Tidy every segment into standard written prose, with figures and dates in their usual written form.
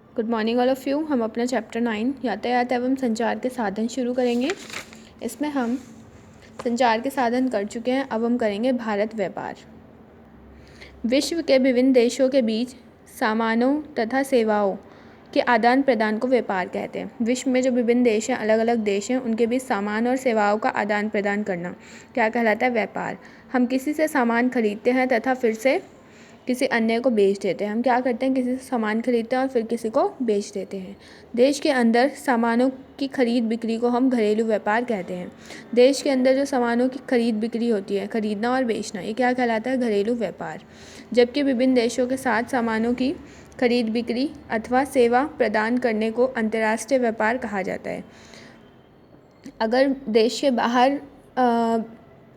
Good morning all of you. हम अपना chapter 9 यातायात एवं संचार के साधन शुरू करेंगे। इसमें हम संचार के साधन कर चुके हैं, अब हम करेंगे भारत व्यापार। विश्व के विभिन्न देशों के बीच सामानों तथा सेवाओं के आदान प्रदान को व्यापार कहते हैं। विश्व में जो विभिन्न देश हैं, अलग अलग देश हैं, उनके बीच सामान और सेवाओं का आदान प्रदान करना क्या कहलाता है? व्यापार। हम किसी से सामान खरीदते हैं तथा फिर से किसी अन्य को बेच देते हैं। हम क्या करते हैं? किसी से सामान खरीदते हैं और फिर किसी को बेच देते हैं। देश के अंदर सामानों की खरीद बिक्री को हम घरेलू व्यापार कहते हैं। देश के अंदर जो सामानों की खरीद बिक्री होती है, खरीदना और बेचना, ये क्या कहलाता है? घरेलू व्यापार। जबकि विभिन्न देशों के साथ सामानों की खरीद बिक्री अथवा सेवा प्रदान करने को अंतर्राष्ट्रीय व्यापार कहा जाता है। अगर देश के बाहर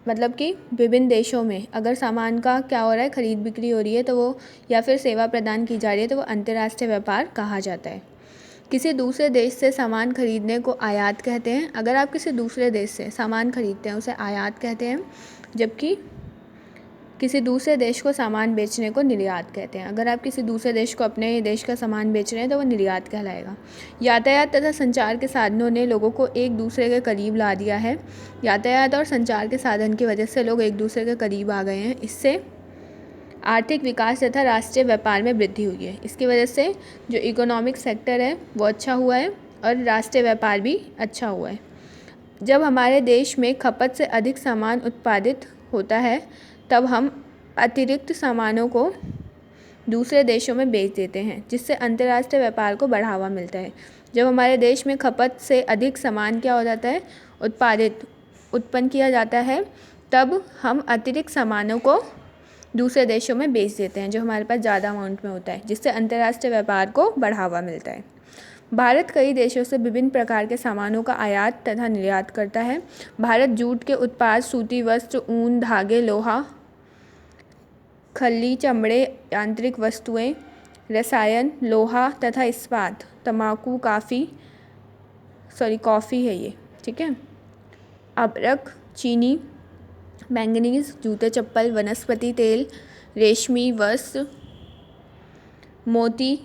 मतलब कि विभिन्न देशों में अगर सामान का क्या हो रहा है, खरीद बिक्री हो रही है, तो वो या फिर सेवा प्रदान की जा रही है, तो वो अंतर्राष्ट्रीय व्यापार कहा जाता है। किसी दूसरे देश से सामान खरीदने को आयात कहते हैं। अगर आप किसी दूसरे देश से सामान खरीदते हैं, उसे आयात कहते हैं। जबकि किसी दूसरे देश को सामान बेचने को निर्यात कहते हैं। अगर आप किसी दूसरे देश को अपने देश का सामान बेच रहे हैं, तो वो निर्यात कहलाएगा। यातायात तथा संचार के साधनों ने लोगों को एक दूसरे के करीब ला दिया है। यातायात और संचार के साधन की वजह से लोग एक दूसरे के करीब आ गए हैं। इससे आर्थिक विकास तथा राष्ट्रीय व्यापार में वृद्धि हुई है। इसकी वजह से जो इकोनॉमिक सेक्टर है वो अच्छा हुआ है और राष्ट्रीय व्यापार भी अच्छा हुआ है। जब हमारे देश में खपत से अधिक सामान उत्पादित होता है, तब हम अतिरिक्त सामानों को दूसरे देशों में बेच देते हैं, जिससे अंतर्राष्ट्रीय व्यापार को बढ़ावा मिलता है। जब हमारे देश में खपत से अधिक सामान क्या हो जाता है? उत्पन्न किया जाता है, तब हम अतिरिक्त सामानों को दूसरे देशों में बेच देते हैं, जो हमारे पास ज़्यादा अमाउंट में होता है, जिससे अंतर्राष्ट्रीय व्यापार को बढ़ावा मिलता है। भारत कई देशों से विभिन्न प्रकार के सामानों का आयात तथा निर्यात करता है। भारत जूट के उत्पाद, सूती वस्त्र, ऊन, धागे, लोहा, खल्ली, चमड़े, यांत्रिक वस्तुएं, रसायन, लोहा तथा इस्पात, तंबाकू, कॉफ़ी है ये, ठीक है, अदरक, चीनी, मैंगनीज, जूते चप्पल, वनस्पति तेल, रेशमी वस्त्र, मोती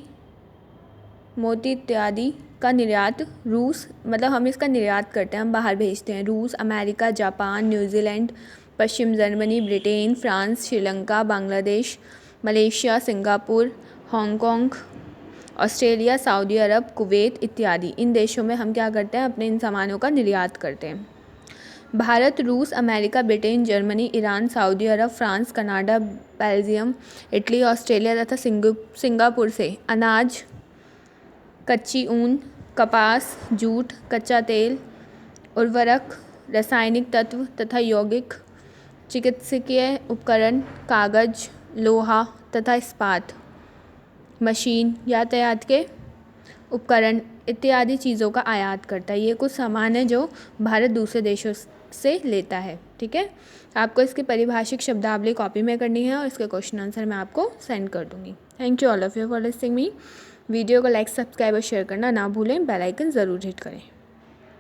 इत्यादि का निर्यात रूस, मतलब हम इसका निर्यात करते हैं, हम बाहर भेजते हैं। रूस, अमेरिका, जापान, न्यूजीलैंड, पश्चिम Germany, Britain, France, Sri Lanka, Bangladesh, Malaysia, Singapore, Hong Kong, Australia, Saudi Arab, Kuwait इत्यादि, इन देशों में हम क्या करते हैं? अपने इन सामानों का निर्यात करते हैं। भारत, रूस, America, Britain, Germany, Iran, Saudi Arab, France, Canada, Belgium, Italy, Australia तथा सिंगापुर से अनाज, कच्ची ऊन, कपास, जूट, कच्चा तेल, उर्वरक, रासायनिक तत्व तथा यौगिक, चिकित्सकीय उपकरण, कागज, लोहा तथा इस्पात, मशीन, यातायात के उपकरण इत्यादि चीज़ों का आयात करता है। ये कुछ सामान है जो भारत दूसरे देशों से लेता है, ठीक है। आपको इसकी परिभाषिक शब्दावली कॉपी में करनी है और इसके क्वेश्चन आंसर मैं आपको सेंड कर दूँगी। Thank you all of you for listening me. Video को लाइक, सब्सक्राइब और शेयर करना ना भूलें। बेल आइकन ज़रूर हिट करें।